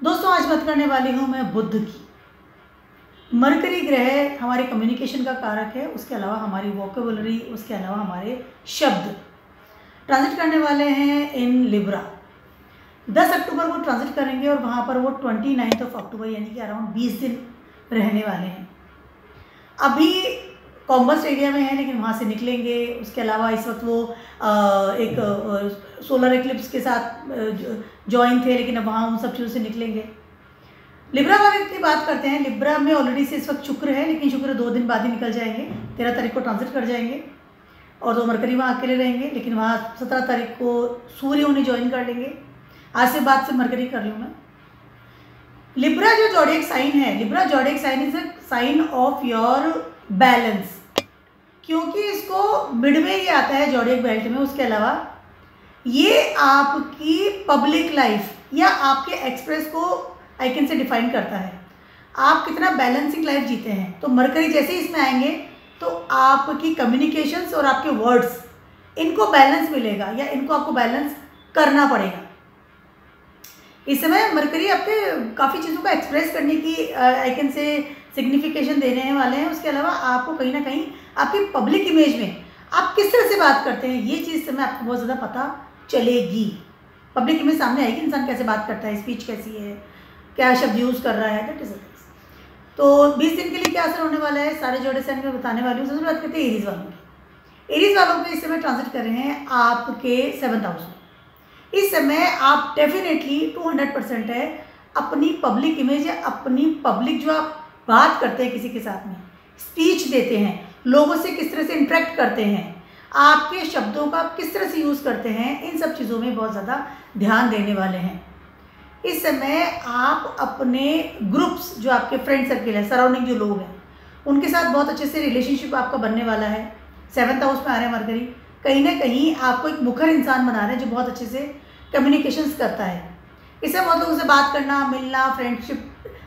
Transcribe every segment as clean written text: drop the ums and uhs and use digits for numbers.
दोस्तों आज बात करने वाली हूँ मैं बुध की। मरकरी ग्रह हमारे कम्युनिकेशन का कारक है, उसके अलावा हमारी वोकेबुलरी, उसके अलावा हमारे शब्द ट्रांजिट करने वाले हैं इन लिब्रा। 10 अक्टूबर को ट्रांजिट करेंगे और वहाँ पर वो 29 अक्टूबर यानी कि अराउंड 20 दिन रहने वाले हैं। अभी कॉम्बस एरिया में है लेकिन वहाँ से निकलेंगे। उसके अलावा इस वक्त वो एक सोलर एक्लिप्स के साथ जॉइन थे, लेकिन अब वहाँ उन सब चीज़ों से निकलेंगे। लिब्रा वाले की बात करते हैं। लिब्रा में ऑलरेडी से इस वक्त शुक्र है, लेकिन शुक्र 2 दिन बाद ही निकल जाएंगे। 13 तारीख को ट्रांजिट कर जाएंगे और 2 मरकरी वहाँ अकेले रहेंगे, लेकिन वहाँ 17 तारीख को सूर्य उन्हें ज्वाइन कर लेंगे। आज से बाद से मरकरी कर लूँ मैं। लिब्रा जो जॉडिएक साइन है, Libra zodiac sign is a sign of your balance, क्योंकि इसको मिड में ये आता है जॉडिएक बेल्ट में। उसके अलावा ये आपकी पब्लिक लाइफ या आपके एक्सप्रेस को आई कैन से डिफाइन करता है, आप कितना बैलेंसिंग लाइफ जीते हैं। तो मरकरी जैसे ही इसमें आएंगे तो आपकी कम्युनिकेशंस और आपके वर्ड्स, इनको बैलेंस मिलेगा या इनको आपको बैलेंस करना पड़ेगा। इस समय मरकरी आपके काफ़ी चीज़ों को एक्सप्रेस करने की आई कैन से सिग्निफिकेशन देने वाले हैं। उसके अलावा आपको कहीं ना कहीं आपकी पब्लिक इमेज में आप किस तरह से बात करते हैं, ये चीज़ समय आपको बहुत ज़्यादा पता चलेगी। पब्लिक इमेज सामने आएगी, इंसान कैसे बात करता है, स्पीच कैसी है, क्या शब्द यूज़ कर रहा है, दैट इज तो 20 दिन के लिए क्या असर होने वाला है सारे जोड़े साइन में बताने वाली हूँ। सबसे बात करते हैं एरीज वालों की। एरीज वालों पे इस समय ट्रांजिट कर रहे हैं आपके 7th हाउस में। इस समय आप डेफिनेटली 200% है अपनी पब्लिक इमेज या अपनी पब्लिक जो आप बात करते हैं किसी के साथ में, स्पीच देते हैं, लोगों से किस तरह से इंटरेक्ट करते हैं, आपके शब्दों का आप किस तरह से यूज़ करते हैं, इन सब चीज़ों में बहुत ज़्यादा ध्यान देने वाले हैं। इस समय आप अपने ग्रुप्स, जो आपके फ्रेंड सर्किल है, सराउंडिंग जो लोग हैं, उनके साथ बहुत अच्छे से रिलेशनशिप आपका बनने वाला है। 7th हाउस में आ रहे हैं मरकरी, कहीं ना कहीं आपको एक मुखर इंसान बना रहे हैं जो बहुत अच्छे से कम्युनिकेशंस करता है। इससे बहुत लोगों से बात करना, मिलना,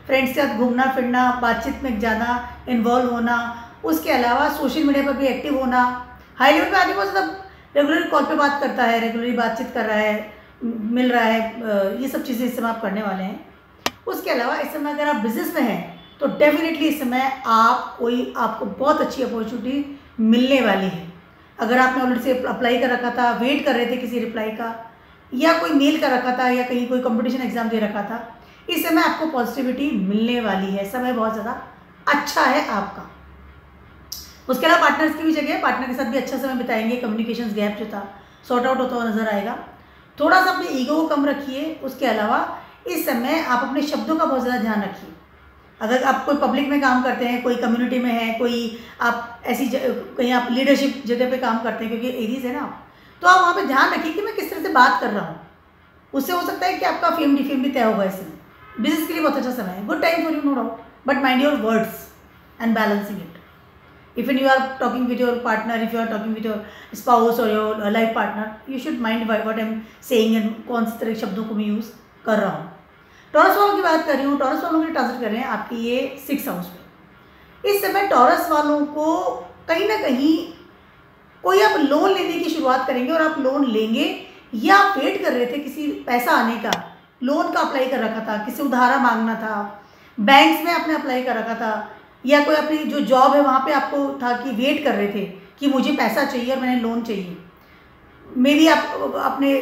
फ्रेंड्स के साथ घूमना फिरना, बातचीत में ज़्यादा इन्वॉल्व होना, उसके अलावा सोशल मीडिया पर भी एक्टिव होना। हाई लेवल पे आदमी बहुत ज़्यादा रेगुलर कॉल पे बात करता है, रेगुलरली बातचीत कर रहा है, मिल रहा है, ये सब चीज़ें इस समय आप करने वाले हैं। उसके अलावा इस समय अगर आप बिजनेस में हैं तो डेफिनेटली इस समय आपको बहुत अच्छी अपॉर्चुनिटी मिलने वाली है। अगर आपने ऑलरेडी से अप्लाई कर रखा था, वेट कर रहे थे किसी रिप्लाई का, या कोई मेल कर रखा था, या कहीं कोई कंपटीशन एग्जाम दे रखा था, इस समय आपको पॉजिटिविटी मिलने वाली है। समय बहुत ज़्यादा अच्छा है आपका। उसके अलावा पार्टनर्स की भी जगह है, पार्टनर के साथ भी अच्छा समय बिताएंगे। कम्युनिकेशन गैप जो था सॉर्ट आउट होता हुआ नजर आएगा। थोड़ा सा अपने ईगो को कम रखिए। उसके अलावा इस समय आप अपने शब्दों का बहुत ज़्यादा ध्यान रखिए। अगर आप कोई पब्लिक में काम करते हैं, कोई कम्युनिटी में है, कोई आप ऐसी कहीं आप लीडरशिप जगह पे काम करते हैं, क्योंकि एरीज है ना, तो आप वहाँ पे ध्यान रखिए कि मैं किस तरह से बात कर रहा हूँ। उससे हो सकता है कि आपका फेम डिफेम भी तय होगा इस समय। बिजनेस के लिए बहुत अच्छा समय है, good time for you, no doubt, but mind your words and balancing it. Even you are talking with your partner, if you are talking with your spouse or your life partner, you should mind what I am saying and कौन से तरह के शब्दों को मैं use कर रहा हूँ। टॉरस वालों की बात कर रही हूँ। टॉरस वालों के ट्रांजिट कर रहे हैं आपकी ये 6th हाउस में। इस समय टॉरस वालों को कहीं ना कहीं कोई आप लोन लेने की शुरुआत करेंगे, और आप लोन लेंगे या आप वेट कर रहे थे किसी पैसा आने का, लोन का अप्लाई कर रखा था, किसी उधारा मांगना था, बैंक्स में आपने अप्लाई कर रखा था, या कोई अपनी जो जॉब है वहाँ पे आपको था कि वेट कर रहे थे कि मुझे पैसा चाहिए और मैंने लोन चाहिए। मे बी आप अपने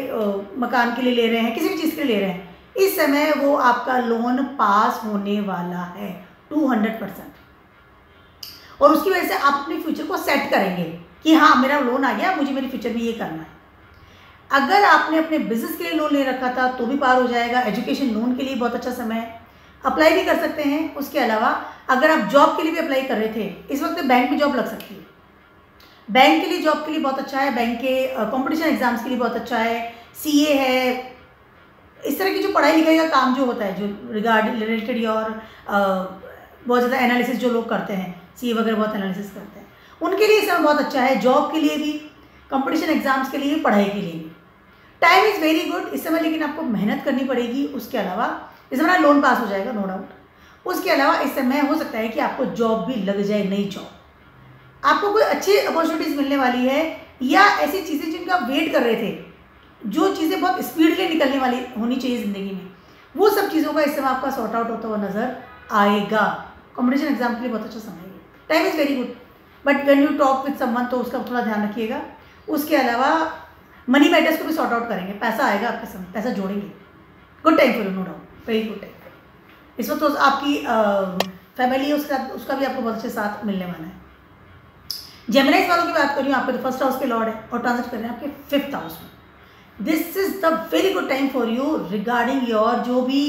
मकान के लिए ले रहे हैं, किसी भी चीज़ के लिए ले रहे हैं, इस समय वो आपका लोन पास होने वाला है 200%। और उसकी वजह से आप अपने फ्यूचर को सेट करेंगे कि हाँ मेरा लोन आ गया, मुझे मेरे फ्यूचर में ये करना है। अगर आपने अपने बिजनेस के लिए लोन ले रखा था तो भी पार हो जाएगा। एजुकेशन लोन के लिए बहुत अच्छा समय है, अप्लाई भी कर सकते हैं। उसके अलावा अगर आप जॉब के लिए भी अप्लाई कर रहे थे, इस वक्त बैंक में जॉब लग सकती है। बैंक के लिए, जॉब के लिए बहुत अच्छा है। बैंक के कंपटीशन एग्जाम्स के लिए बहुत अच्छा है। सीए है, इस तरह की जो पढ़ाई लिखाई का काम जो होता है, जो रिलेटेड और बहुत ज़्यादा एनालिसिस जो लोग करते हैं, सीए वगैरह बहुत एनालिसिस करते हैं, उनके लिए इस समय बहुत अच्छा है। जॉब के लिए भी, कंपटीशन एग्जाम्स के लिए भी, पढ़ाई के लिए भी टाइम इज़ वेरी गुड इस समय, लेकिन आपको मेहनत करनी पड़ेगी। उसके अलावा इस समय लोन पास हो जाएगा, नो डाउट। उसके अलावा इस समय हो सकता है कि आपको जॉब भी लग जाए, नई जॉब, आपको कोई अच्छी अपॉर्चुनिटीज़ मिलने वाली है, या ऐसी चीज़ें जिनका आप वेट कर रहे थे, जो चीज़ें बहुत स्पीडली निकलने वाली होनी चाहिए ज़िंदगी में, वो सब चीज़ों का इस समय आपका सॉर्ट आउट होता हुआ नज़र आएगा। कॉम्पिटिशन एग्जाम के लिए बहुत अच्छा समय है, time is very good, but when you talk with someone तो उसका थोड़ा ध्यान रखिएगा। उसके अलावा मनी मैटर्स को भी सॉर्ट आउट करेंगे, पैसा आएगा आपके समय, पैसा जोड़ेंगे। Good time for you, no doubt, very good time. इस वक्त तो आपकी फैमिली है, उसका भी आपको बहुत अच्छे साथ मिलने वाला है। जेमिनाइज वालों की बात कर रही हूँ, आपके तो फर्स्ट हाउस के लॉर्ड है और ट्रांजिट कर रहे हैं आपके 5th हाउस में। This is the very good time for you regarding your जो भी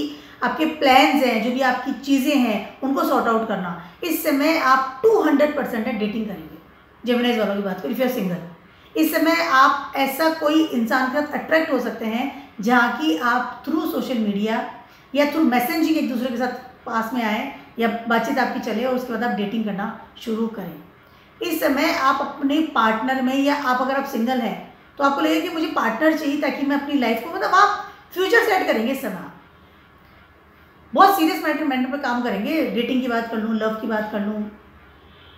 आपके प्लान्स हैं, जो भी आपकी चीज़ें हैं, उनको सॉर्ट आउट करना। इस समय आप 200% डेटिंग करेंगे। जेमिनाइज वालों की बात करें, इफ यू आर सिंगल, इस समय आप ऐसा कोई इंसान के साथ अट्रैक्ट हो सकते हैं जहाँ की आप थ्रू सोशल मीडिया या थ्रू मैसेजिंग एक दूसरे के साथ पास में आए या बातचीत आपकी चले और उसके बाद आप डेटिंग करना शुरू करें। इस समय आप अपने पार्टनर में, या आप अगर आप सिंगल हैं तो आपको लगेगा कि मुझे पार्टनर चाहिए ताकि मैं अपनी लाइफ को, मतलब आप फ्यूचर सेट करेंगे। इस समय बहुत सीरियस मैटर पर काम करेंगे। डेटिंग की बात कर लूँ, लव की बात कर लूँ,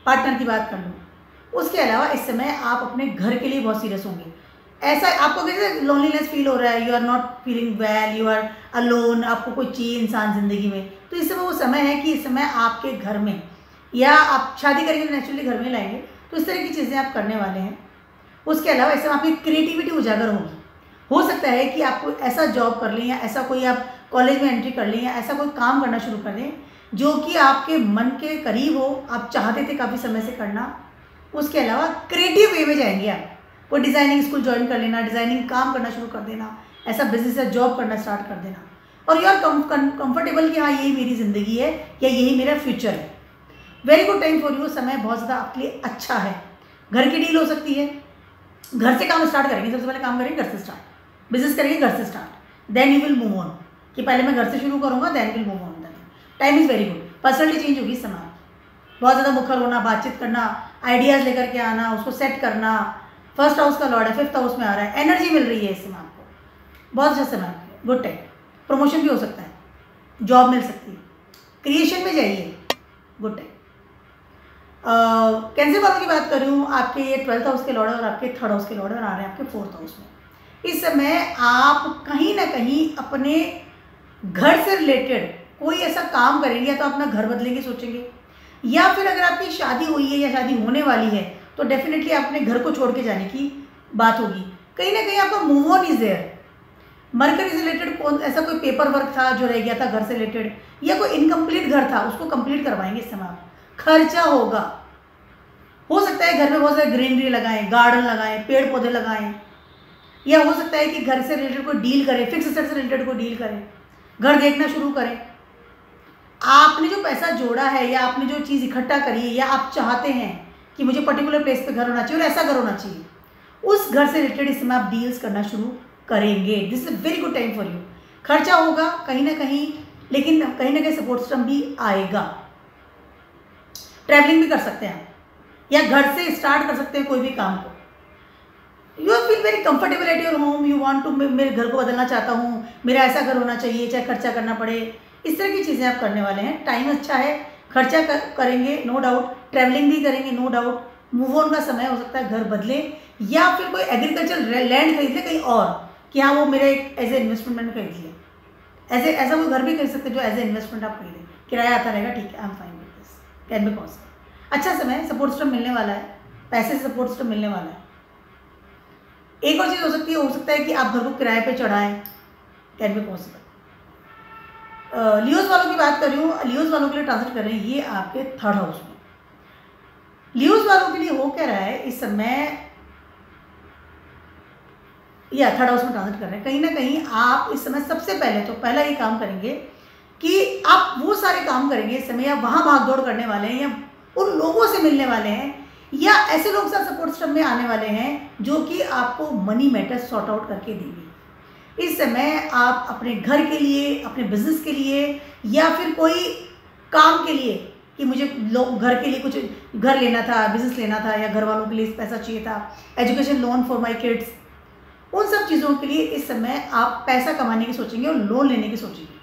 पार्टनर की बात कर लूँ। उसके अलावा इस समय आप अपने घर के लिए बहुत सीरियस होंगे। ऐसा आपको कैसे लोनलीनेस फील हो रहा है, you are not feeling well, you are alone, आपको कोई चाहिए इंसान ज़िंदगी में, तो इस समय वो समय है कि इस समय आपके घर में, या आप शादी करेंगे तो नेचुरली घर में लाएंगे, तो इस तरह की चीज़ें आप करने वाले हैं। उसके अलावा इस समय आपकी क्रिएटिविटी उजागर होगी। हो सकता है कि आपको ऐसा जॉब कर लें, या ऐसा कोई आप कॉलेज में एंट्री कर लें, या ऐसा कोई काम करना शुरू कर दें जो कि आपके मन के करीब हो, आप चाहते थे काफ़ी समय से करना। उसके अलावा क्रिएटिव वे में जाएंगे आप, कोई डिज़ाइनिंग स्कूल ज्वाइन कर लेना, डिज़ाइनिंग काम करना शुरू कर देना, ऐसा बिजनेस या जॉब करना स्टार्ट कर देना, और यू आर कंफर्टेबल कि हाँ यही मेरी ज़िंदगी है या यही मेरा फ्यूचर है। Very good time for you. समय बहुत ज़्यादा आपके लिए अच्छा है। घर की डील हो सकती है, घर से काम स्टार्ट करेंगे, सबसे पहले काम करेंगे घर से स्टार्ट, बिजनेस करेंगे घर से start, then you will move on, कि पहले मैं घर से शुरू करूँगा, then will move on. Time is very good. Personality change होगी इस समय, बहुत ज़्यादा मुखर होना, बातचीत करना, आइडियाज़ लेकर के आना, उसको सेट करना। फर्स्ट हाउस का लॉर्ड है, 5th हाउस में आ रहा है, एनर्जी मिल रही है इस समय आपको, बहुत अच्छा समय है, गुड टाइम। प्रमोशन भी हो सकता है, जॉब मिल सकती है, क्रिएशन में जाइए, गुड टाइम। कैंसर वालों की बात कर रही हूँ, आपके ये 12th हाउस के लॉर्ड है और आपके 3rd हाउस के लॉर्ड है और आ रहे हैं आपके 4th हाउस में। इस समय आप कहीं ना कहीं अपने घर से रिलेटेड कोई ऐसा काम करेंगे, या तो अपना घर बदलेंगे सोचेंगे, या फिर अगर आपकी शादी हुई है या शादी होने वाली है तो डेफिनेटली आप अपने घर को छोड़ के जाने की बात होगी। कहीं ना कहीं आपका move on is there. Mercury से रिलेटेड कौन ऐसा कोई पेपर वर्क था जो रह गया था घर से रिलेटेड, या कोई इनकम्प्लीट घर था, उसको कंप्लीट करवाएंगे इस समय आप। खर्चा होगा, हो सकता है घर में बहुत सारे ग्रीनरी लगाएं, गार्डन लगाएं, पेड़ पौधे लगाएं, या हो सकता है कि घर से रिलेटेड कोई डील करें, फिक्स एसेट से रिलेटेड कोई डील करें, घर देखना शुरू करें। आपने जो पैसा जोड़ा है या आपने जो चीज़ इकट्ठा करी है, या आप चाहते हैं कि मुझे पर्टिकुलर प्लेस पे घर होना चाहिए और ऐसा घर होना चाहिए, उस घर से रिलेटेड इस समय आप डील्स करना शुरू करेंगे। This is very good time for you. खर्चा होगा कहीं ना कहीं, लेकिन कहीं ना कहीं सपोर्ट सिस्टम भी आएगा। ट्रैवलिंग भी कर सकते हैं आप, या घर से स्टार्ट कर सकते हैं कोई भी काम को। You feel very comfortable at your home, you want to, मेरे घर को बदलना चाहता हूँ, मेरा ऐसा घर होना चाहिए, चाहे खर्चा करना पड़े, इस तरह की चीज़ें आप करने वाले हैं। टाइम अच्छा है, खर्चा करेंगे नो डाउट, ट्रैवलिंग भी करेंगे नो डाउट, मूव ऑन का समय हो सकता है, घर बदले, या फिर कोई एग्रीकल्चर लैंड खरीद ले कहीं और, कि हाँ वो मेरे एज ए इन्वेस्टमेंट मैंने खरीद लिया। ऐसा कोई घर भी खरीद सकते हैं जो एज ए इन्वेस्टमेंट आप खरीदें, किराया आता रहेगा, ठीक है, I am fine with this, can be possible. अच्छा समय, सपोर्ट सिस्टम मिलने वाला है, पैसे से सपोर्ट सिस्टम मिलने वाला है। एक और चीज़ हो सकता है कि आप घर को किराए पे चढ़ाएं, कैन बी पॉसिबल। लियोज वालों की बात कर रही हूँ, लियोज वालों के लिए ट्रांसलेट कर रहे हैं, ये आपके 3rd हाउस में। लियोज वालों के लिए हो क्या रहा है इस समय, या 3rd हाउस में ट्रांसलेट कर रहे हैं। कहीं ना कहीं आप इस समय सबसे पहले तो पहला ये काम करेंगे कि आप वो सारे काम करेंगे इस समय, या वहाँ भाग दौड़ करने वाले हैं, या उन लोगों से मिलने वाले हैं, या ऐसे लोग साथ सपोर्ट सिस्टम में आने वाले हैं जो कि आपको मनी मैटर्स सॉर्ट आउट करके देंगे। इस समय आप अपने घर के लिए, अपने बिजनेस के लिए, या फिर कोई काम के लिए, कि मुझे घर के लिए कुछ घर लेना था, बिजनेस लेना था, या घर वालों के लिए पैसा चाहिए था, education loan for my kids, उन सब चीज़ों के लिए इस समय आप पैसा कमाने की सोचेंगे और लोन लेने की सोचेंगे।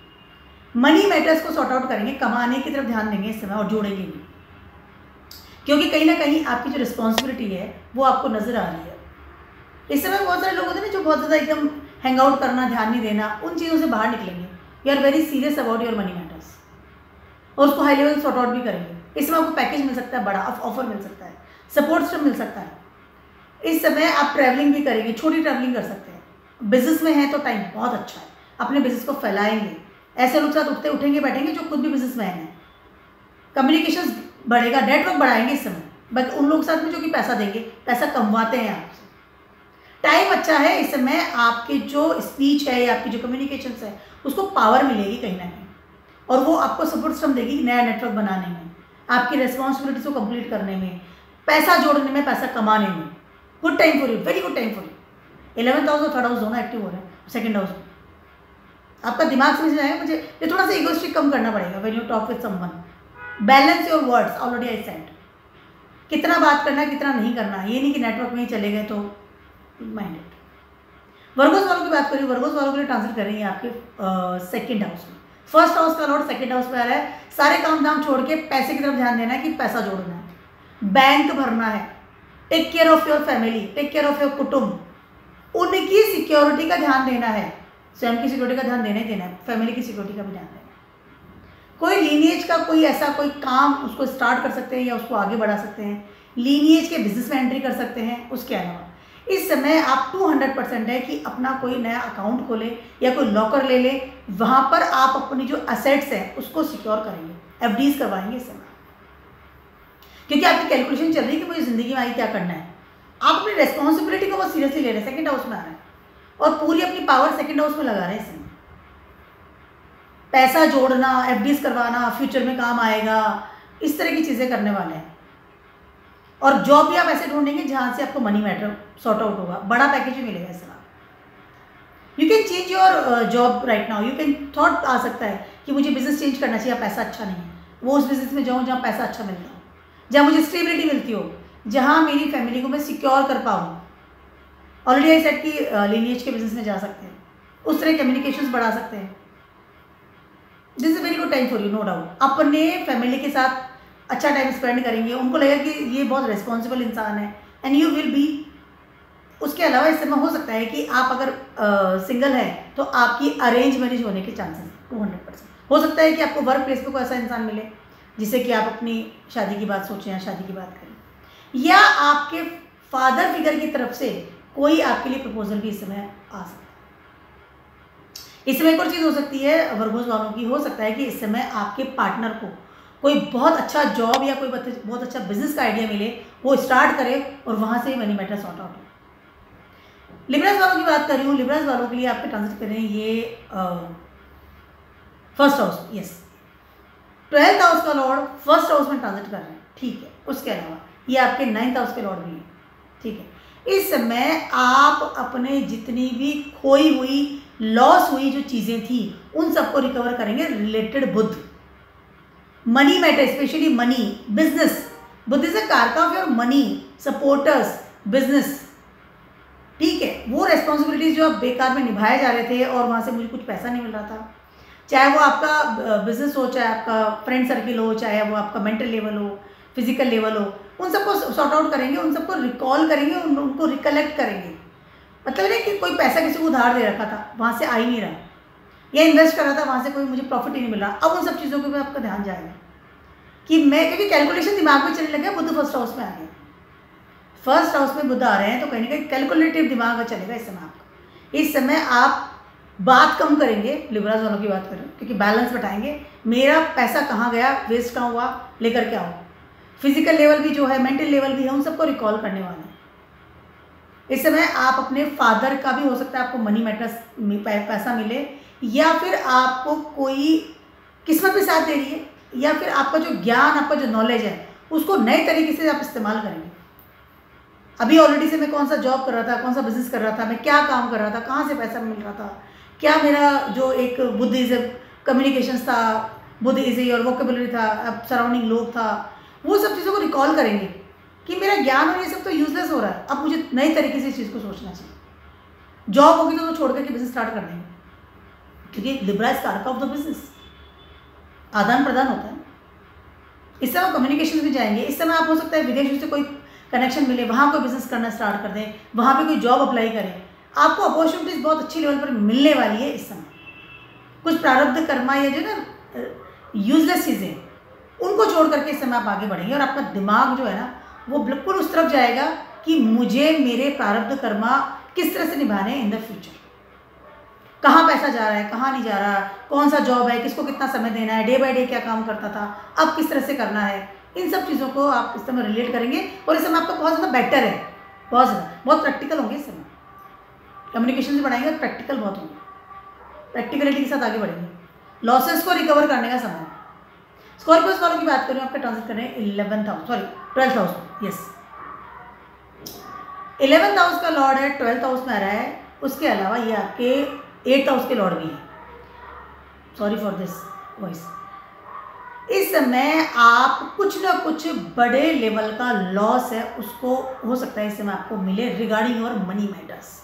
मनी मैटर्स को सॉर्ट आउट करेंगे, कमाने की तरफ ध्यान देंगे इस समय और जोड़ेंगे भी, क्योंकि कहीं ना कहीं आपकी जो रिस्पॉन्सिबिलिटी है वो आपको नज़र आ रही है। इस समय बहुत सारे लोग होते हैं ना जो बहुत ज़्यादा एकदम हैंग आउट करना, ध्यान नहीं देना, उन चीज़ों से बाहर निकलेंगे। You are very serious about your money matters, और उसको हाई लेवल सॉर्ट आउट भी करेंगे। इस समय आपको पैकेज मिल सकता है, बड़ा ऑफर मिल सकता है, सपोर्ट सिस्टम मिल सकता है। इस समय आप ट्रैवलिंग भी करेंगे, छोटी ट्रैवलिंग कर सकते हैं। बिजनेस में है तो टाइम बहुत अच्छा है, अपने बिजनेस को फैलाएंगे, ऐसे लोग साथ उठते उठेंगे बैठेंगे जो खुद भी बिजनेस मैन है। कम्युनिकेशन बढ़ेगा, नेटवर्क बढ़ाएंगे इस समय, बट उन लोग साथ में जो कि पैसा देंगे, पैसा कमवाते हैं आपसे। टाइम अच्छा है इस समय, आपकी जो स्पीच है या आपकी जो कम्युनिकेशन है उसको पावर मिलेगी कहीं ना कहीं, और वो आपको सपोर्ट सिस्टम देगी नया नेटवर्क बनाने में, आपकी रिस्पॉन्सिबिलिटीज को कंप्लीट करने में, पैसा जोड़ने में, पैसा कमाने में। Good time for you, very good time for you. 11th house और 3rd हाउस दोनों एक्टिव हो रहे हैं, 2nd हाउस में आपका दिमाग समझ में आएगा। मुझे ये थोड़ा सा इगोइस्टिक कम करना पड़ेगा when you talk with someone. Balance your words, already I said. कितना बात करना है, कितना नहीं करना, ये नहीं कि नेटवर्क में ही चले गए तो माइंडेड। वर्गोस वालों की बात करें, वर्गोस वालों के लिए ट्रांसलेट करेंगे आपके 2nd हाउस में। 1st हाउस का लॉर्ड 2nd हाउस में आ रहा है। सारे काम धाम छोड़ के पैसे की तरफ ध्यान देना है कि पैसा जोड़ना है, बैंक भरना है, take care of your family, take care of your कुटुंब, उनकी सिक्योरिटी का ध्यान देना है। स्वयं की सिक्योरिटी का ध्यान देना ही देना है, फैमिली की सिक्योरिटी का भी ध्यान देना है। कोई लीनिएज का कोई ऐसा कोई काम उसको स्टार्ट कर सकते हैं या उसको आगे बढ़ा सकते हैं, लीनिएज के बिजनेस में एंट्री कर सकते हैं। उसके अलावा इस समय आप 200% है कि अपना कोई नया अकाउंट खोले या कोई लॉकर ले ले, वहाँ पर आप अपनी जो असेट्स हैं उसको सिक्योर करेंगे, एफडीज करवाएंगे इस समय, क्योंकि आपकी कैलकुलेशन चल रही है कि मुझे ज़िंदगी में आगे क्या करना है। आप अपनी रेस्पॉन्सिबिलिटी को बहुत सीरियसली ले रहे हैं, 2nd हाउस में आ रहा है, और पूरी अपनी पावर 2nd हाउस में लगा रहे हैं इस समय। पैसा जोड़ना, एफडीज करवाना, फ्यूचर में काम आएगा, इस तरह की चीज़ें करने वाले हैं। और जॉब भी आप ऐसे ढूंढेंगे जहाँ से आपको मनी मैटर सॉर्ट आउट होगा, बड़ा पैकेज भी मिलेगा इस समय। You can change your job right now, you can thought आ सकता है कि मुझे बिजनेस चेंज करना चाहिए, पैसा अच्छा नहीं है, वो उस बिजनेस में जाऊँ जहाँ पैसा अच्छा मिलता हो, जहाँ मुझे स्टेबिलिटी मिलती हो, जहाँ मेरी फैमिली को मैं सिक्योर कर पाऊँ। ऑलरेडी आई सेड की लीनिएज के बिजनेस में जा सकते हैं, उस तरह कम्युनिकेशंस बढ़ा सकते हैं। This is very good time for you, no doubt. अपने फैमिली के साथ अच्छा टाइम स्पेंड करेंगे, उनको लगेगा कि ये बहुत रिस्पॉन्सिबल इंसान है, एंड यू विल बी। उसके अलावा इस समय हो सकता है कि आप अगर सिंगल हैं तो आपकी अरेंज मैरिज होने के चांसेस 200% हो सकता है कि आपको वर्क प्लेस पे कोई ऐसा इंसान मिले जिससे कि आप अपनी शादी की बात सोचें या शादी की बात करें, या आपके फादर फिगर की तरफ से कोई आपके लिए प्रपोजल भी इस समय आ सकता है। इस समय एक और चीज़ हो सकती है वर्गोस वालों की, हो सकता है कि इस समय आपके पार्टनर को कोई बहुत अच्छा जॉब या कोई बहुत अच्छा बिजनेस का आइडिया मिले, वो स्टार्ट करे और वहाँ से मनी मैटर सॉर्ट आउट हो। लिब्रास वालों की बात कर रही हूँ, लिब्रास वालों के लिए आपके ट्रांसलेट कर रहे हैं ये 1st house, yes 12th house का लॉर्ड 1st हाउस में ट्रांसलेट कर रहे हैं, ठीक है। उसके अलावा ये आपके 9th हाउस के लॉर्ड भी हैं, ठीक है। इस समय आप अपने जितनी भी खोई हुई, लॉस हुई जो चीज़ें थी उन सबको रिकवर करेंगे related Budh, money matter, specially money, business. Budh is a karaka of your money, supporters, business, ठीक है। वो रेस्पॉन्सिबिलिटीज जो आप बेकार में निभाए जा रहे थे और वहाँ से मुझे कुछ पैसा नहीं मिल रहा था, चाहे वो आपका बिजनेस हो, चाहे आपका फ्रेंड सर्किल हो, चाहे वो आपका मेंटल लेवल हो, फिजिकल लेवल हो, उन सबको सॉर्ट आउट करेंगे, उन सबको रिकॉल करेंगे, उनको रिकलेक्ट करेंगे। मतलब नहीं कि कोई पैसा किसी को उधार दे रखा था, वहाँ से आ ही नहीं रहा, या इन्वेस्ट कर रहा था, वहाँ से कोई मुझे प्रॉफिट ही नहीं मिल रहा। अब उन सब चीज़ों के ऊपर आपका ध्यान जाएगा कि मैं, क्योंकि कैलकुलेशन दिमाग में चलने लगे, बुध 1st हाउस में आ गए, 1st हाउस में बुध आ रहे हैं तो कहीं ना कहीं कैलकुलेटिव दिमाग में चलेगा इस समय आपका। इस समय आप बात कम करेंगे, लिब्रास वालों की बात करें, क्योंकि बैलेंस बैठाएंगे, मेरा पैसा कहाँ गया, वेस्ट कहाँ हुआ, लेकर के आओ। फिजिकल लेवल भी जो है, मेंटल लेवल भी है, उन सबको रिकॉल करने वाले हैं। इस समय आप अपने फादर का भी हो सकता है आपको मनी मैटर्स में पैसा मिले, या फिर आपको कोई किस्मत भी साथ दे रही है, या फिर आपका जो ज्ञान, आपका जो नॉलेज है उसको नए तरीके से आप इस्तेमाल करेंगे। अभी ऑलरेडी से मैं कौन सा जॉब कर रहा था, कौन सा बिजनेस कर रहा था, मैं क्या काम कर रहा था, कहाँ से पैसा मिल रहा था, क्या मेरा जो एक बुद्धिज़्म कम्युनिकेशंस था, बुद्धिज़्म और वोकेबुलरी था, अब सराउंडिंग लोग था, वो सब चीज़ों को रिकॉल करेंगे कि मेरा ज्ञान और ये सब तो यूजलेस हो रहा है, अब मुझे नई तरीके से इस चीज़ को सोचना चाहिए। जॉब होगी तो छोड़ करके बिजनेस स्टार्ट कर देंगे, क्योंकि लिब्रा इज कारक ऑफ द बिजनेस, आदान प्रदान होता है। इस समय कम्युनिकेशन भी जाएंगे। इस समय आप हो सकता है विदेशों से कोई कनेक्शन मिले, वहाँ कोई बिजनेस करना स्टार्ट कर दें, वहाँ पे कोई जॉब अप्लाई करें, आपको अपॉर्चुनिटीज़ बहुत अच्छी लेवल पर मिलने वाली है इस समय। कुछ प्रारब्ध कर्मा या जो ना यूजलेस चीज़ें, उनको छोड़ करके इस समय आप आगे बढ़ेंगे और आपका दिमाग जो है ना वो बिल्कुल उस तरफ जाएगा कि मुझे मेरे प्रारब्ध कर्मा किस तरह से निभाने हैं इन द फ्यूचर। कहाँ पैसा जा रहा है, कहाँ नहीं जा रहा, कौन सा जॉब है, किसको कितना समय देना है, डे बाय डे क्या काम करता था, अब किस तरह से करना है, इन सब चीज़ों को आप इस समय रिलेट करेंगे और इस समय आपका बहुत ज़्यादा बेटर है, बहुत ज़्यादा, बहुत प्रैक्टिकल होंगे इस समय। कम्युनिकेशन से बढ़ाएंगे और प्रैक्टिकल बहुत होंगे, प्रैक्टिकलिटी के साथ आगे बढ़ेंगे। लॉसेस को रिकवर करने का समय। स्कॉर्पियोस वालों की बात करें, आपका ट्रांजिट कर रहे हैं 12th house, yes 11th house का लॉर्ड है, 12th हाउस में आ रहा है। उसके अलावा ये आपके 8th हाउस के लॉर्ड भी हैं। Sorry for this voice. इस समय आप कुछ ना कुछ बड़े लेवल का लॉस है उसको हो सकता है इस समय आपको मिले regarding your money matters.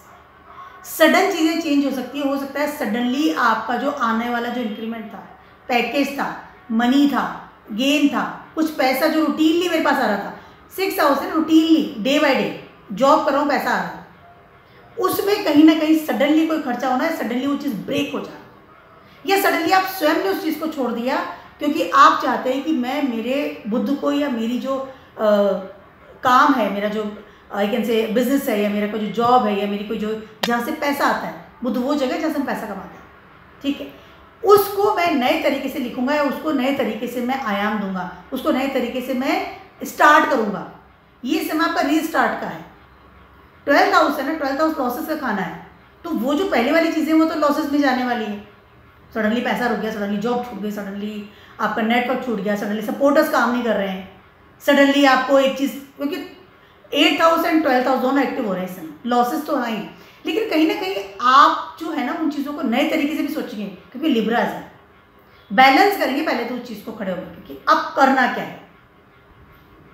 Sudden चीज़ें चेंज हो सकती है, हो सकता है सडनली आपका जो आने वाला जो इंक्रीमेंट था, पैकेज था, मनी था, गेन था, कुछ पैसा जो रूटीनली मेरे पास आ रहा था, 6th हाउस है, routinely day by day job कर रहा हूँ, पैसा आ रहा है, उसमें कहीं ना कहीं सडनली कोई खर्चा होना है, सडनली वो चीज़ ब्रेक हो जाए, या सडनली आप स्वयं ने उस चीज़ को छोड़ दिया क्योंकि आप चाहते हैं कि मैं मेरे बुद्ध को या मेरी जो काम है, मेरा जो आई कैन से बिजनेस है या मेरा कोई जो जॉब है या मेरी कोई जो जहाँ से पैसा आता है, बुद्ध वो जगह जहाँ से हम पैसा कमाते हैं, ठीक है, उसको मैं नए तरीके से लिखूंगा या उसको नए तरीके से मैं आयाम दूंगा, उसको नए तरीके से मैं स्टार्ट करूंगा। ये समय आपका रीस्टार्ट का है। 12th हाउस है ना, 12th हाउस लॉसेस का खाना है, तो वो जो पहले वाली चीज़ें वो तो लॉसेस में जाने वाली है। सडनली पैसा रुक गया, सडनली जॉब छूट गई, सडनली आपका नेटवर्क छूट गया, सडनली सपोर्टर्स काम नहीं कर रहे हैं, सडनली आपको एक चीज़, क्योंकि 8th house and 12th house दोनों एक्टिव हो रहे हैं इस समय, लॉसेस तो हैं, लेकिन कहीं ना कहीं आप जो है ना उन चीज़ों को नए तरीके से भी सोचेंगे क्योंकि लिब्राज है, बैलेंस करेंगे पहले तो उस चीज़ को खड़े होकर कि अब करना क्या है।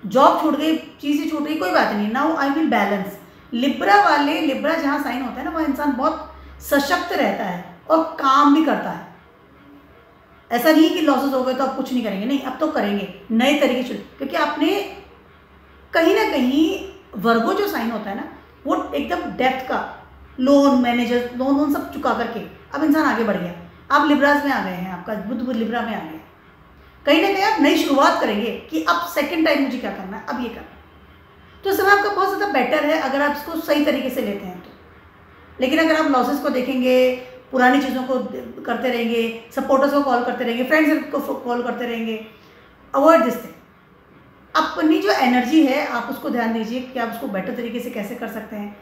जॉब छूट गई, चीज़ें छूट गई, कोई बात नहीं, now I will balance. Libra वाले, लिब्रा जहाँ साइन होता है ना वह इंसान बहुत सशक्त रहता है और काम भी करता है। ऐसा नहीं कि लॉसेस हो गए तो अब कुछ नहीं करेंगे, नहीं, अब तो करेंगे नए तरीके से, क्योंकि आपने कहीं ना कहीं वर्गो जो साइन होता है ना वो एकदम डेप्थ का लोन मैनेजर, लोन सब चुका करके अब इंसान आगे बढ़ गया, आप लिब्राज में आ गए हैं, आपका बुद्ध लिब्रा में आ गया, कहीं ना कहीं आप नई शुरुआत करेंगे कि अब सेकंड टाइम मुझे क्या करना है, अब ये करना है, तो इस समय आपका बहुत ज़्यादा बेटर है अगर आप इसको सही तरीके से लेते हैं तो। लेकिन अगर आप लॉसेस को देखेंगे, पुरानी चीज़ों को करते रहेंगे, सपोर्टर्स को कॉल करते रहेंगे, फ्रेंड्स को कॉल करते रहेंगे, अवॉइड दिस थिंग। अपनी जो एनर्जी है आप उसको ध्यान दीजिए कि आप उसको बेटर तरीके से कैसे कर सकते हैं।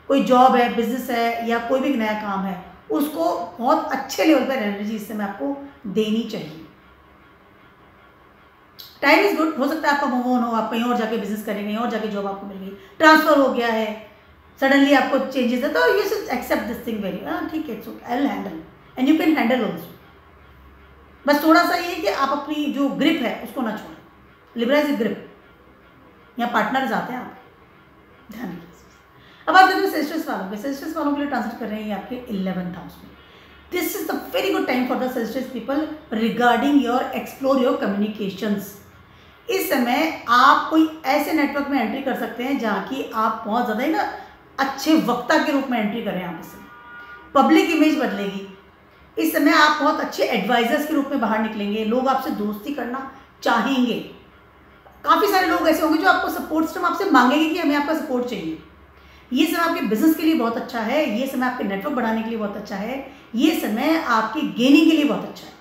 कोई जॉब है, बिजनेस है या कोई भी नया काम है, उसको बहुत अच्छे लेवल पर एनर्जी इस समय आपको देनी चाहिए। टाइम इज गुड, हो सकता है आपका मूव ऑन हो, आप कहीं और जाके बिजनेस करेंगे, कहीं और जाके जॉब आपको मिल गई, ट्रांसफर हो गया है, सडनली आपको चेंजेस है, तो you should accept this thing very, ठीक है, it's okay, I will handle and you can handle also. बस थोड़ा सा ये कि आप अपनी जो ग्रिप है उसको ना छोड़ें। लिब्राइज ग्रिप, यहाँ पार्टनर्स आते हैं, आप ध्यान रखिए। अब आप देखो सेजिटेरियस वालों के, सेजिटेरियस वालों के लिए ट्रांसलेट कर रहे हैं ये आपके 11th हाउस में। This is the very good time for the Sagittarius people regarding your explore your communications. इस समय आप कोई ऐसे नेटवर्क में एंट्री कर सकते हैं जहाँ की आप बहुत ज़्यादा ही ना अच्छे वक्ता के रूप में एंट्री करें। आप इस समय पब्लिक इमेज बदलेगी, इस समय आप बहुत अच्छे एडवाइजर्स के रूप में बाहर निकलेंगे, लोग आपसे दोस्ती करना चाहेंगे, काफ़ी सारे लोग ऐसे होंगे जो आपको सपोर्ट सिस्टम आपसे मांगेंगे कि हमें आपका सपोर्ट चाहिए। ये समय आपके बिजनेस के लिए बहुत अच्छा है, ये समय आपके नेटवर्क बढ़ाने के लिए बहुत अच्छा है, ये समय आपकी गेनिंग के लिए बहुत अच्छा है,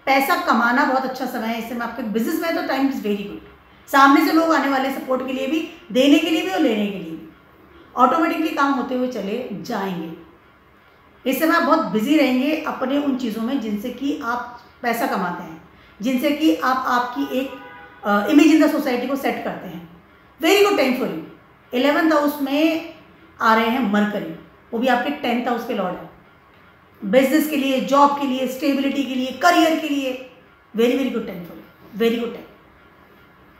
पैसा कमाना बहुत अच्छा समय है। इस समय आपके बिजनेस में तो टाइम इज़ वेरी गुड, सामने से लोग आने वाले सपोर्ट के लिए भी, देने के लिए भी और लेने के लिए भी, ऑटोमेटिकली काम होते हुए चले जाएंगे। इस समय आप बहुत बिजी रहेंगे अपने उन चीज़ों में जिनसे कि आप पैसा कमाते हैं, जिनसे कि आप आपकी एक इमेज इन द सोसाइटी को सेट करते हैं। Very good time for you. 11th house में आ रहे हैं मरकरी, वो भी आपके 10th हाउस के लॉर्ड है। बिजनेस के लिए, जॉब के लिए, स्टेबिलिटी के लिए, करियर के लिए very very good time for you, very good time.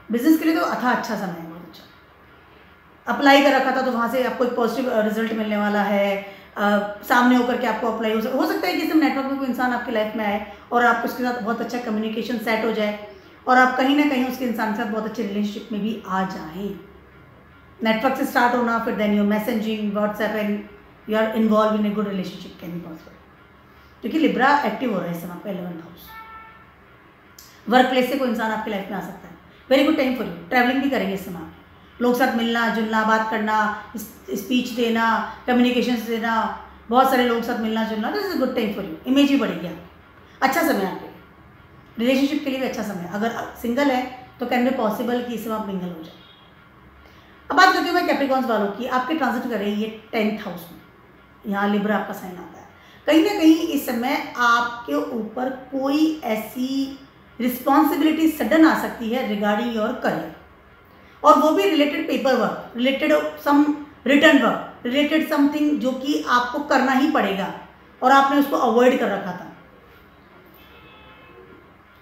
Business के लिए तो अच्छा समय है, बहुत अच्छा। अप्लाई कर रखा था तो वहाँ से आपको एक पॉजिटिव रिजल्ट मिलने वाला है, सामने होकर के आपको अप्लाई हो सकता है कि सिर्फ नेटवर्क में कोई इंसान आपकी लाइफ में आए और आपको उसके साथ बहुत अच्छा कम्युनिकेशन सेट हो जाए और आप कहीं ना कहीं उसके इंसान के साथ बहुत अच्छे रिलेशनशिप में भी आ जाएं। नेटवर्क से स्टार्ट होना, फिर then your messaging, WhatsApp and you are involve in a good relationship can be possible. क्योंकि लिब्रा एक्टिव हो रहा है इस समय आपका 11th हाउस। वर्क प्लेस से कोई इंसान आपकी लाइफ में आ सकता है, very good time for you. Travelling भी करेंगे इस समय आप, लोग साथ मिलना जुलना, बात करना, स्पीच देना, कम्युनिकेशन देना, बहुत सारे लोग साथ मिलना जुलना, this is good time for you. Image भी बढ़ेगी आपकी, अच्छा समय आपके लिए, रिलेशनशिप के लिए भी अच्छा समय। अगर सिंगल है तो कैन बी पॉसिबल कि इस समय आप मिंगल हो जाए। अब बात करती हूँ मैं कैप्रिकॉर्न्स वालों की, आपके ट्रांजिट कर रही है ये 10th हाउस में, यहाँ लिब्रा आपका साइन आता है। कहीं ना कहीं इस समय आपके ऊपर कोई ऐसी रिस्पॉन्सिबिलिटी सडन आ सकती है रिगार्डिंग योर करियर, और वो भी related paper work, related some written work, related something जो कि आपको करना ही पड़ेगा और आपने उसको अवॉइड कर रखा था।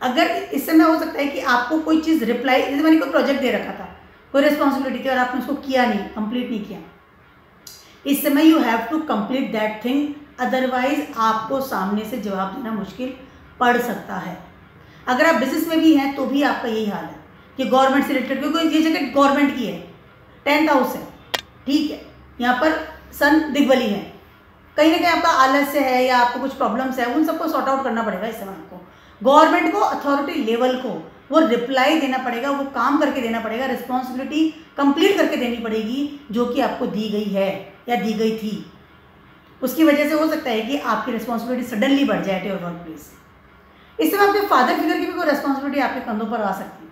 अगर इस समय हो सकता है कि आपको कोई चीज़ रिप्लाई, जैसे मैंने कोई प्रोजेक्ट दे रखा था, कोई रिस्पॉन्सिबिलिटी थी और आपने उसको किया नहीं, कंप्लीट नहीं किया, इस समय you have to complete that thing, otherwise आपको सामने से जवाब देना मुश्किल पड़ सकता है। अगर आप बिजनेस में भी हैं तो भी आपका यही हाल है कि गवर्नमेंट से रिलेटेड, क्योंकि ये जगह गवर्नमेंट की है, 10th हाउस है, ठीक है, यहाँ पर सन दिग्बली है, कहीं ना कहीं आपका आलस्य है या आपको कुछ प्रॉब्लम्स है, उन सबको सॉर्ट आउट करना पड़ेगा इस समय आपको। गवर्नमेंट को, अथॉरिटी लेवल को वो रिप्लाई देना पड़ेगा, वो काम करके देना पड़ेगा, रिस्पॉन्सिबिलिटी कंप्लीट करके देनी पड़ेगी जो कि आपको दी गई है या दी गई थी। उसकी वजह से हो सकता है कि आपकी रिस्पॉन्सिबिलिटी सडनली बढ़ जाए एट योर वर्क प्लेस। इस समय आपके फादर फिगर की भी कोई रिस्पॉन्सिबिलिटी आपके कंधों पर आ सकती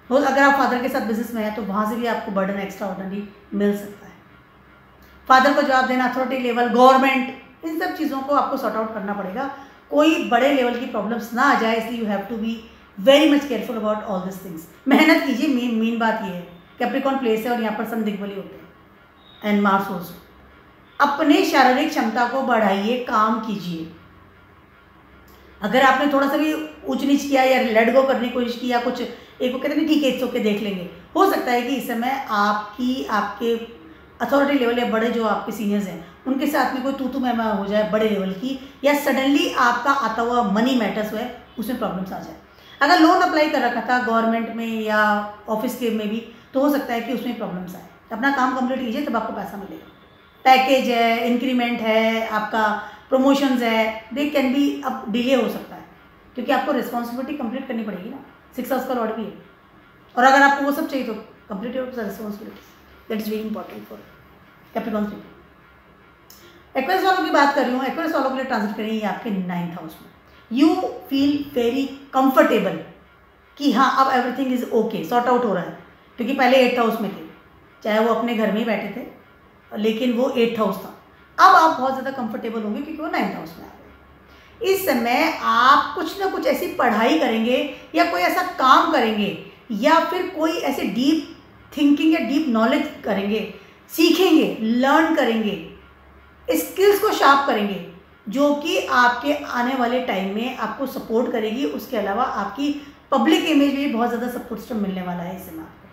है। अगर आप फादर के साथ बिजनेस में हैं तो वहाँ से भी आपको बर्डन एक्स्ट्रा ऑर्डिनरी मिल सकता है। फादर को जवाब देना, अथॉरिटी लेवल, गवर्नमेंट, इन सब चीज़ों को आपको सॉर्ट आउट करना पड़ेगा, कोई बड़े लेवल की प्रॉब्लम्स ना आ जाए, इसलिए you have to be very much careful about all this things. मेहनत कीजिए, मेन बात ये है, कैप्रिकॉर्न प्लेस है और यहाँ पर सन दिग्बली होते हैं एंड मार्स ऑल्सो। अपने शारीरिक क्षमता को बढ़ाइए, काम कीजिए। अगर आपने थोड़ा सा भी ऊंच नीच किया या लेट गो करने की कोशिश की या कुछ एक को कहते हैं ठीक है इट्स ओके देख लेंगे, हो सकता है कि इस समय आपके अथॉरिटी लेवल या बड़े जो आपके सीनियर्स हैं उनके साथ में कोई तू मैं हो जाए बड़े लेवल की, या सडनली आपका आता हुआ मनी मैटर्स हुआ है उसमें प्रॉब्लम्स आ जाए। अगर लोन अप्लाई कर रखा था गवर्नमेंट में या ऑफिस के में भी तो हो सकता है कि उसमें प्रॉब्लम्स आए। अपना काम कंप्लीट कीजिए तब आपको पैसा मिलेगा, पैकेज है, इंक्रीमेंट है, आपका प्रमोशंस है, दे कैन बी अब डिले हो सकता है क्योंकि आपको रिस्पॉन्सिबिलिटी कंप्लीट करनी पड़ेगी ना, 6 हाउस का लॉर्ड भी है, और अगर आपको वो सब चाहिए तो complete your responsibility, that is very important for Capricorn people. Aquarius वालों की बात कर रही हूँ, एक्वेरियस वालों के लिए ट्रांजिट करेंगे आपके 9th हाउस में। यू फील वेरी कंफर्टेबल कि हाँ अब everything is okay, sort out हो रहा है, क्योंकि पहले 8th हाउस में थे, चाहे वो अपने घर में ही बैठे थे लेकिन वो 8th हाउस था। अब आप बहुत ज़्यादा कंफर्टेबल होंगे क्योंकि वो 9th हाउस में आ गए। इस समय आप कुछ ना कुछ ऐसी पढ़ाई करेंगे या कोई ऐसा काम करेंगे या फिर कोई ऐसे डीप थिंकिंग या डीप नॉलेज करेंगे, सीखेंगे, लर्न करेंगे, स्किल्स को शार्प करेंगे जो कि आपके आने वाले टाइम में आपको सपोर्ट करेगी। उसके अलावा आपकी पब्लिक इमेज में भी बहुत ज़्यादा सपोर्ट सिस्टम मिलने वाला है इस समय आपको।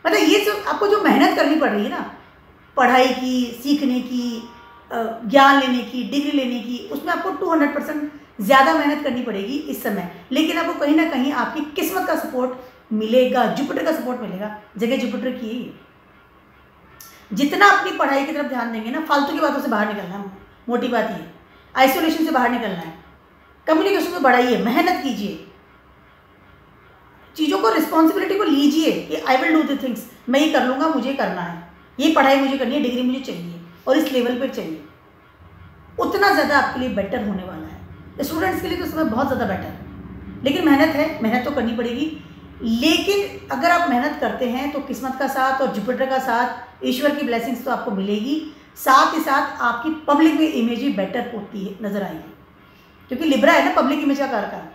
मतलब ये सब आपको जो मेहनत करनी पड़ रही है ना, पढ़ाई की, सीखने की, ज्ञान लेने की, डिग्री लेने की, उसमें आपको 200% ज़्यादा मेहनत करनी पड़ेगी इस समय, लेकिन आपको कहीं ना कहीं आपकी किस्मत का सपोर्ट मिलेगा, जुपिटर का सपोर्ट मिलेगा। जगह जुपिटर की है। जितना अपनी पढ़ाई की तरफ ध्यान देंगे ना, फालतू की बातों से बाहर निकलना है, मोटी बात ये, आइसोलेशन से बाहर निकलना है, कम्युनिकेशन में बढ़ाइए, मेहनत कीजिए, चीज़ों को, रिस्पॉन्सिबिलिटी को लीजिए कि I will do the things, मैं ये कर लूँगा, मुझे करना है, ये पढ़ाई मुझे करनी है, डिग्री मुझे चाहिए और इस लेवल पर चाहिए, उतना ज़्यादा आपके लिए बेटर होने वाला है। स्टूडेंट्स के लिए तो समय बहुत ज़्यादा बेटर है, लेकिन मेहनत है, मेहनत तो करनी पड़ेगी। लेकिन अगर आप मेहनत करते हैं तो किस्मत का साथ और जुपिटर का साथ, ईश्वर की ब्लेसिंग्स तो आपको मिलेगी, साथ ही साथ आपकी पब्लिक में इमेज भी बेटर होती है, नजर आएगी, क्योंकि लिब्रा है ना पब्लिक इमेज का कारक।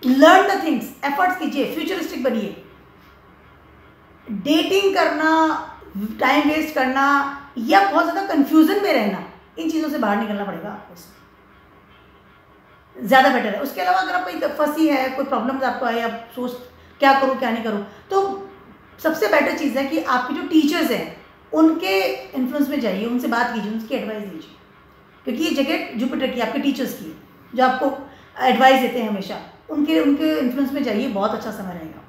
लर्न द थिंग्स, एफर्ट्स कीजिए, फ्यूचरिस्टिक बनिए। डेटिंग करना, टाइम वेस्ट करना या बहुत ज़्यादा कंफ्यूजन में रहना, इन चीज़ों से बाहर निकलना पड़ेगा आपको, ज़्यादा बेटर है। उसके अलावा अगर आप कोई फंसी है, कोई प्रॉब्लम्स आपको आए, आप सोच क्या करूँ क्या नहीं करूँ, तो सबसे बेटर चीज़ है कि आपके जो टीचर्स हैं उनके इन्फ्लुएंस में जाइए, उनसे बात कीजिए, उनकी एडवाइस दीजिए, क्योंकि ये जगह जुपिटर की, आपके टीचर्स की है जो आपको एडवाइस देते हैं हमेशा, उनके इन्फ्लुएंस में जाइए, बहुत अच्छा समय रहेगा।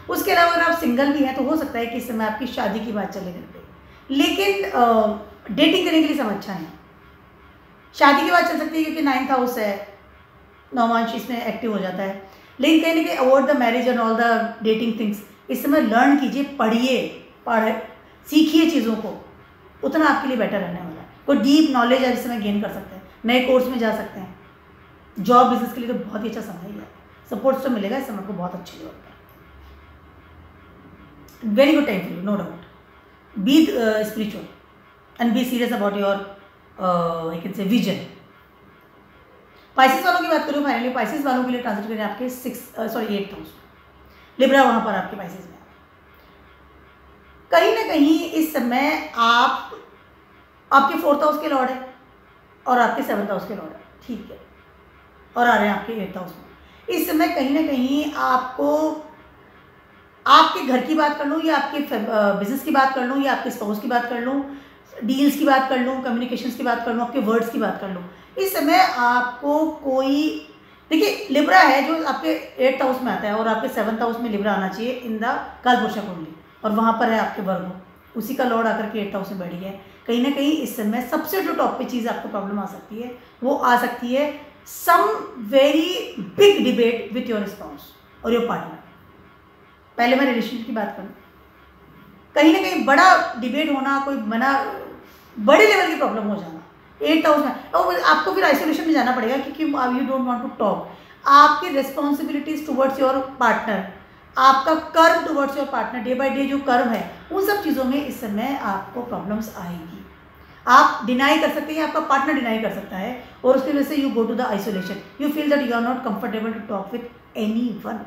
उसके अलावा अगर आप सिंगल भी हैं तो हो सकता है कि इस समय आपकी शादी की बात चले घर पे, लेकिन डेटिंग करने के लिए समय अच्छा है। शादी के बाद चल सकती है क्योंकि 9th हाउस है, नौमांश इसमें एक्टिव हो जाता है। लेकिन कहीं ना कहीं avoid the marriage and all the dating things, इस समय लर्न कीजिए, पढ़िए सीखिए चीज़ों को, उतना आपके लिए बेटर रहने वाला है। कोई डीप नॉलेज आप इस समय गेन कर सकते हैं, नए कोर्स में जा सकते हैं, जॉब बिजनेस के लिए तो बहुत ही अच्छा समय है, सपोर्ट तो मिलेगा इस समय को बहुत अच्छे लेवल पर। Very good time for you, no doubt. Be spiritual and be serious about your I can say vision. Pisces वालों की बात करूँ फाइनली, पाइसेस वालों के लिए ट्रांजिट करें आपके 8th हाउस, लिब्रा वहाँ पर आपके पाइसेस में। कहीं ना कहीं इस समय आपके 4th हाउस के लॉर्ड है और आपके 7th हाउस के लॉर्ड है, ठीक है, और आ रहे हैं आपके 8th हाउस में। इस समय कहीं ना कहीं आपको आपके घर की बात कर लूँ या आपके बिजनेस की बात कर लूँ या आपके स्पाउस की बात कर लूँ, डील्स की बात कर लूँ, कम्युनिकेशंस की बात कर लूँ, आपके वर्ड्स की बात कर लूँ, इस समय आपको कोई, देखिए लिब्रा है जो आपके 8th हाउस में आता है और आपके 7th हाउस में लिब्रा आना चाहिए इन द कालपुरुषा कुंडली, और वहाँ पर है आपके वर्गो, उसी का लॉर्ड आकर के 8th हाउस में बैठ गया है। कहीं ना कहीं इस समय सबसे जो टॉप पे चीज़ आपको प्रॉब्लम आ सकती है वो आ सकती है some very big debate with your spouse और योर पार्टनर। पहले मैं रिलेशनशिप की बात करूँ, कहीं ना कहीं बड़ा डिबेट होना, कोई बड़े लेवल की प्रॉब्लम हो जाना 8th हाउस में, और आपको फिर आइसोलेशन में जाना पड़ेगा क्योंकि you don't want to talk. आपकी रिस्पॉन्सिबिलिटीज टुवर्ड्स योर पार्टनर, आपका कर्म towards your partner, day by day जो कर्म है उन सब चीज़ों में इस समय आपको प्रॉब्लम्स आएगी। आप डिनाई कर सकते हैं, आपका पार्टनर डिनाई कर सकता है, और उसकी वजह से you go to the isolation, you feel that you are not comfortable to talk with anyone.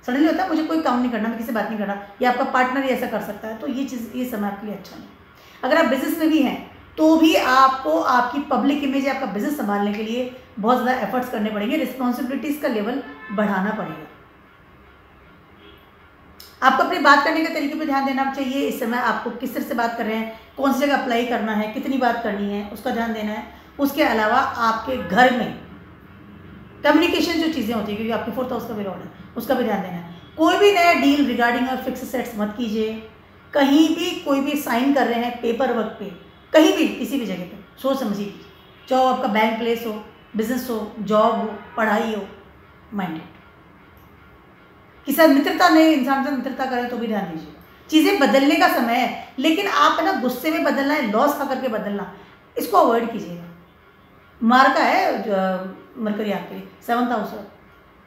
Suddenly होता है मुझे कोई काम नहीं करना, मैं किसी से बात नहीं करना, या आपका पार्टनर ही ऐसा कर सकता है, तो ये चीज़, ये समय आपके लिए अच्छा नहीं। अगर आप बिजनेस में भी हैं तो भी आपको आपकी पब्लिक इमेज, आपका बिजनेस संभालने के लिए बहुत ज़्यादा एफर्ट्स करने पड़ेंगे, रिस्पॉन्सिबिलिटीज़ का लेवल बढ़ाना पड़ेगा। आपको अपनी बात करने के तरीके पे ध्यान देना चाहिए। इस समय आपको किस तरह से बात कर रहे हैं, कौन सी जगह अप्लाई करना है, कितनी बात करनी है, उसका ध्यान देना है। उसके अलावा आपके घर में कम्युनिकेशन जो चीज़ें होती है, क्योंकि आपके 4th हाउस का भी लॉर्ड है, उसका भी ध्यान देना है। कोई भी नया डील रिगार्डिंग और फिक्स सेट्स मत कीजिए। कहीं भी कोई भी साइन कर रहे हैं पेपर वर्क पे, कहीं भी किसी भी जगह पे सोच समझिए कीजिए, चाहे आपका बैंक प्लेस हो, बिजनेस हो, जॉब हो, पढ़ाई हो, माइंडेड। किसी साथ मित्रता, नए इंसान से मित्रता करें तो भी ध्यान दीजिए। चीज़ें बदलने का समय है, लेकिन आप है ना गुस्से में बदलना है, लॉस खा करके बदलना, इसको अवॉइड कीजिएगा। मार का है मरकरी आपके 7th हाउस है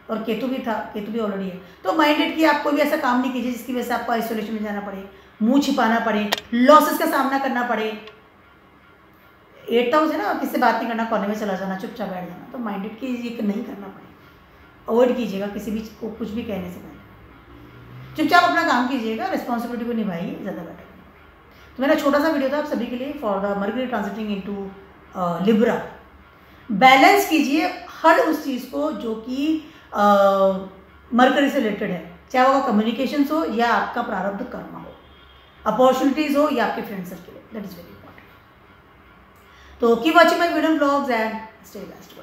और केतु भी था, केतु भी ऑलरेडी है, तो माइंडेड कि आप कोई भी ऐसा काम नहीं कीजिए जिसकी वजह से आपको आइसोलेशन में जाना पड़े, मुंह छिपाना पड़े, लॉसेस का सामना करना पड़े। 8th हाउस है ना, किससे बात नहीं करना, कोने में चला जाना, चुपचाप बैठ जाना, तो माइंडेड की ये नहीं करना पड़े, अवॉइड कीजिएगा किसी भी को कुछ भी कहने से पहले। चुपचाप अपना काम कीजिएगा, रिस्पॉन्सिबिलिटी को निभाइए, ज़्यादा बेटर। तो मेरा छोटा सा वीडियो था आप सभी के लिए for the mercury transiting into Libra. Balance कीजिए हर उस चीज़ को जो कि मरकरी से रिलेटेड है, चाहे वो कम्युनिकेशंस हो या आपका प्रारब्ध कर्म हो, अपॉर्चुनिटीज़ हो या आपके फ्रेंड सर्कल हो, दैट इज़ वेरी इंपॉर्टेंट। तो keep watching my video blogs and stay best.